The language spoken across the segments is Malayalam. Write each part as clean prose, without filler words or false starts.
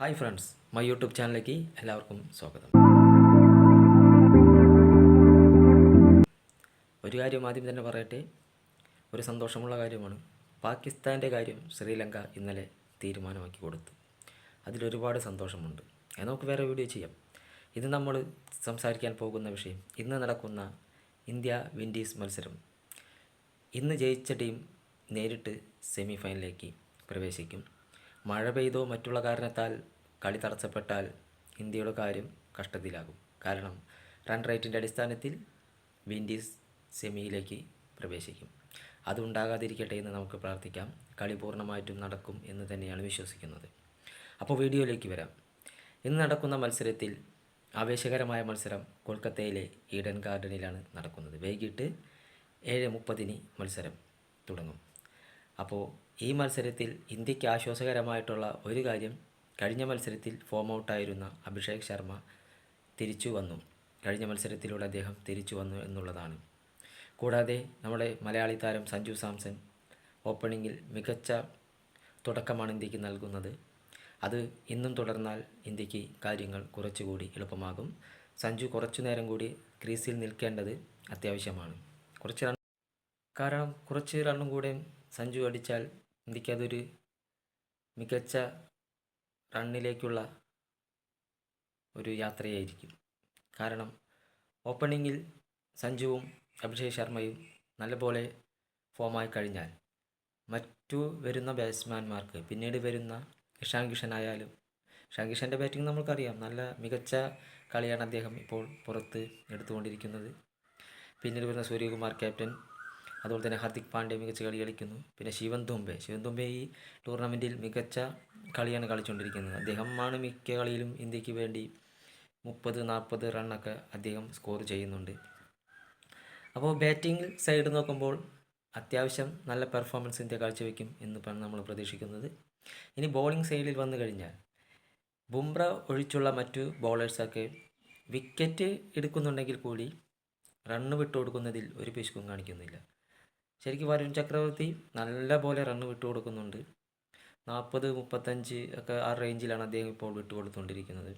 ഹായ് ഫ്രണ്ട്സ്, മൈ യൂട്യൂബ് ചാനലിലേക്ക് എല്ലാവർക്കും സ്വാഗതം. ഒരു കാര്യം ആദ്യം തന്നെ പറയട്ടെ, ഒരു സന്തോഷമുള്ള കാര്യമാണ്. പാകിസ്ഥാൻ്റെ കാര്യം ശ്രീലങ്ക ഇന്നലെ തീരുമാനമാക്കി കൊടുത്തു. അതിലൊരുപാട് സന്തോഷമുണ്ട്. നമുക്ക് വേറെ വീഡിയോ ചെയ്യാം. ഇത് നമ്മൾ സംസാരിക്കാൻ പോകുന്ന വിഷയം ഇന്ന് നടക്കുന്ന ഇന്ത്യ വിൻഡീസ് മത്സരം. ഇന്ന് ജയിച്ച ടീം നേരിട്ട് സെമി ഫൈനലിലേക്ക് പ്രവേശിക്കും. മഴ പെയ്തോ മറ്റുള്ള കാരണത്താൽ കളി തടസ്സപ്പെട്ടാൽ ഇന്ത്യയുടെ കാര്യം കഷ്ടത്തിലാകും. കാരണം റൺ റേറ്റിൻ്റെ അടിസ്ഥാനത്തിൽ വിൻഡീസ് സെമിയിലേക്ക് പ്രവേശിക്കും. അതുണ്ടാകാതിരിക്കട്ടെ എന്ന് നമുക്ക് പ്രാർത്ഥിക്കാം. കളി പൂർണ്ണമായിട്ടും നടക്കും എന്ന് തന്നെയാണ് വിശ്വസിക്കുന്നത്. അപ്പോൾ വീഡിയോയിലേക്ക് വരാം. ഇന്ന് നടക്കുന്ന മത്സരത്തിൽ ആവേശകരമായ മത്സരം കൊൽക്കത്തയിലെ ഈഡൻ ഗാർഡനിലാണ് നടക്കുന്നത്. വൈകിട്ട് 7:30 മത്സരം തുടങ്ങും. അപ്പോൾ ഈ മത്സരത്തിൽ ഇന്ത്യക്ക് ആശ്വാസകരമായിട്ടുള്ള ഒരു കാര്യം, കഴിഞ്ഞ മത്സരത്തിൽ ഫോം ഔട്ടായിരുന്ന അഭിഷേക് ശർമ്മ തിരിച്ചു വന്നു. കഴിഞ്ഞ മത്സരത്തിലൂടെ അദ്ദേഹം തിരിച്ചു വന്നു എന്നുള്ളതാണ്. കൂടാതെ നമ്മുടെ മലയാളി താരം സഞ്ജു സാംസൺ ഓപ്പണിങ്ങിൽ മികച്ച തുടക്കമാണ് ഇന്ത്യക്ക് നൽകുന്നത്. അത് ഇന്നും തുടർന്നാൽ ഇന്ത്യക്ക് കാര്യങ്ങൾ കുറച്ചുകൂടി എളുപ്പമാകും. സഞ്ജു കുറച്ചു നേരം കൂടി ക്രീസിൽ നിൽക്കേണ്ടത് അത്യാവശ്യമാണ്. കുറച്ച് റണ്ണും കൂടെ സഞ്ജു അടിച്ചാൽ ഇന്ത്യക്ക് അതൊരു മികച്ച റണ്ണിലേക്കുള്ള ഒരു യാത്രയായിരിക്കും. കാരണം ഓപ്പണിങ്ങിൽ സഞ്ജുവും അഭിഷേക് ശർമ്മയും നല്ലപോലെ ഫോമായി കഴിഞ്ഞാൽ മറ്റു വരുന്ന ബാറ്റ്സ്മാൻമാർക്ക്, പിന്നീട് വരുന്ന ഇഷാൻ കിഷൻ ആയാലും, ഇഷാൻ കിഷൻ്റെ ബാറ്റിംഗ് നമ്മൾക്കറിയാം, നല്ല മികച്ച കളിയാണ് അദ്ദേഹം ഇപ്പോൾ പുറത്ത് എടുത്തുകൊണ്ടിരിക്കുന്നത്. പിന്നീട് വരുന്ന സൂര്യകുമാർ ക്യാപ്റ്റൻ, അതുപോലെ തന്നെ ഹാർദിക് പാണ്ഡ്യ മികച്ച കളി കളിക്കുന്നു. പിന്നെ ശിവൻ ദുബെ ഈ ടൂർണമെൻറ്റിൽ മികച്ച കളിയാണ് കളിച്ചുകൊണ്ടിരിക്കുന്നത്. അദ്ദേഹമാണ് മിക്ക കളിയിലും ഇന്ത്യക്ക് വേണ്ടി 30-40 റണ്ണൊക്കെ അദ്ദേഹം സ്കോർ ചെയ്യുന്നുണ്ട്. അപ്പോൾ ബാറ്റിംഗ് സൈഡ് നോക്കുമ്പോൾ അത്യാവശ്യം നല്ല പെർഫോമൻസ് ഇന്ത്യ കാഴ്ചവെക്കും എന്നാണ് നമ്മൾ പ്രതീക്ഷിക്കുന്നത്. ഇനി ബോളിംഗ് സൈഡിൽ വന്നു കഴിഞ്ഞാൽ ബുംറ ഒഴിച്ചുള്ള മറ്റു ബോളേഴ്സൊക്കെ വിക്കറ്റ് എടുക്കുന്നുണ്ടെങ്കിൽ കൂടി റണ്ണ് വിട്ടുകൊടുക്കുന്നതിൽ ഒരു പിശുക്കും കാണിക്കുന്നില്ല. ശരിക്കും വരുൺ ചക്രവർത്തി നല്ല പോലെ റണ്ണ് വിട്ടുകൊടുക്കുന്നുണ്ട്. 40-35 ഒക്കെ ആ റേഞ്ചിലാണ് അദ്ദേഹം ഇപ്പോൾ വിട്ടുകൊടുത്തുകൊണ്ടിരിക്കുന്നത്.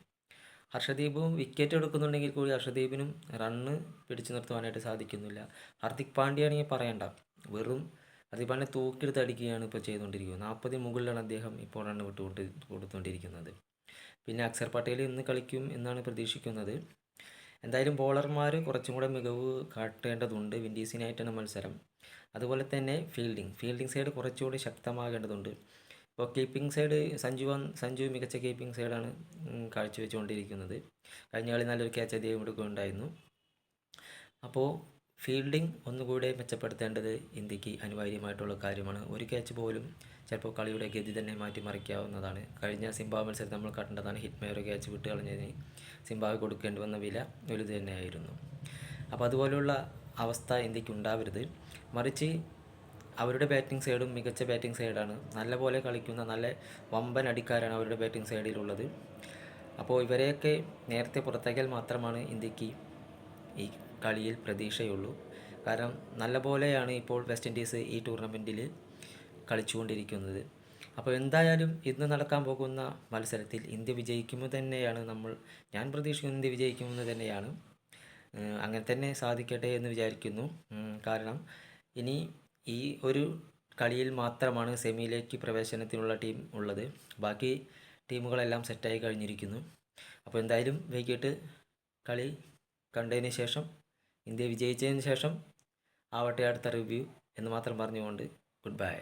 ഹർഷദീപും വിക്കറ്റ് എടുക്കുന്നുണ്ടെങ്കിൽ കൂടി ഹർഷദീപിനും റണ്ണ് പിടിച്ചു നിർത്തുവാനായിട്ട് സാധിക്കുന്നില്ല. ഹാർദിക് പാണ്ഡ്യയാണെങ്കിൽ പറയണ്ട, വെറും ഹാർദിക് പാണ്ഡ്യ തൂക്കിയെടുത്ത് അടിക്കുകയാണ് ഇപ്പോൾ ചെയ്തുകൊണ്ടിരിക്കുന്നത്. 40 മുകളിലാണ് അദ്ദേഹം ഇപ്പോൾ റണ്ണ് കൊടുത്തുകൊണ്ടിരിക്കുന്നത്. പിന്നെ അക്സർ പട്ടേൽ ഇന്ന് കളിക്കും എന്നാണ് പ്രതീക്ഷിക്കുന്നത്. എന്തായാലും ബോളർമാർ കുറച്ചും കൂടെ മികവ് കാട്ടേണ്ടതുണ്ട്. വിൻഡീസിനായിട്ടാണ് മത്സരം. അതുപോലെ തന്നെ ഫീൽഡിംഗ് സൈഡ് കുറച്ചുകൂടി ശക്തമാകേണ്ടതുണ്ട്. ഇപ്പോൾ കീപ്പിംഗ് സൈഡ് സഞ്ജു മികച്ച കീപ്പിംഗ് സൈഡാണ് കാഴ്ചവെച്ചുകൊണ്ടിരിക്കുന്നത്. കഴിഞ്ഞ കളി നല്ലൊരു ക്യാച്ച് അദ്ദേഹം എടുക്കുകയുണ്ടായിരുന്നു. അപ്പോൾ ഫീൽഡിംഗ് ഒന്നുകൂടെ മെച്ചപ്പെടുത്തേണ്ടത് ഇന്ത്യക്ക് അനിവാര്യമായിട്ടുള്ള കാര്യമാണ്. ഒരു ക്യാച്ച് പോലും ചിലപ്പോൾ കളിയുടെ ഗതി തന്നെ മാറ്റിമറിക്കാവുന്നതാണ്. കഴിഞ്ഞ സിംബാബ്വെ മത്സരത്തിൽ നമ്മൾ കണ്ടതാണ്. ഹിറ്റ്മേർ ക്യാച്ച് വിട്ട് കളഞ്ഞതിന് സിംബാബ്വെ കൊടുക്കേണ്ടി വന്ന വില വലുത് തന്നെയായിരുന്നു. അപ്പോൾ അതുപോലെയുള്ള അവസ്ഥ ഇന്ത്യക്ക് ഉണ്ടാവരുത്. മറിച്ച് അവരുടെ ബാറ്റിംഗ് സൈഡും മികച്ച ബാറ്റിംഗ് സൈഡാണ്. നല്ലപോലെ കളിക്കുന്ന നല്ല വമ്പൻ അടിക്കാരാണ് അവരുടെ ബാറ്റിംഗ് സൈഡിലുള്ളത്. അപ്പോൾ ഇവരെയൊക്കെ നേരത്തെ പുറത്താക്കിയാൽ മാത്രമാണ് ഇന്ത്യക്ക് ഈ കളിയിൽ പ്രതീക്ഷയുള്ളൂ. കാരണം നല്ല പോലെയാണ് ഇപ്പോൾ വെസ്റ്റ് ഇൻഡീസ് ഈ ടൂർണമെൻറ്റിൽ കളിച്ചുകൊണ്ടിരിക്കുന്നത്. അപ്പോൾ എന്തായാലും ഇന്ന് നടക്കാൻ പോകുന്ന മത്സരത്തിൽ ഇന്ത്യ വിജയിക്കുമെന്ന് തന്നെയാണ് ഞാൻ പ്രതീക്ഷിക്കുന്നത്. ഇന്ത്യ വിജയിക്കുമെന്ന് തന്നെയാണ്. അങ്ങനെ തന്നെ സാധിക്കട്ടെ എന്ന് വിചാരിക്കുന്നു. കാരണം ഇനി ഈ ഒരു കളിയിൽ മാത്രമാണ് സെമിയിലേക്ക് പ്രവേശനത്തിനുള്ള ടീം ഉള്ളത്. ബാക്കി ടീമുകളെല്ലാം സെറ്റായി കഴിഞ്ഞിരിക്കുന്നു. അപ്പോൾ എന്തായാലും വൈകിട്ട് കളി കണ്ടതിന് ശേഷം, ഇന്ത്യ വിജയിച്ചതിന് ശേഷം ആവട്ടെ അടുത്ത റിവ്യൂ എന്ന് മാത്രം പറഞ്ഞുകൊണ്ട് ഗുഡ് ബൈ.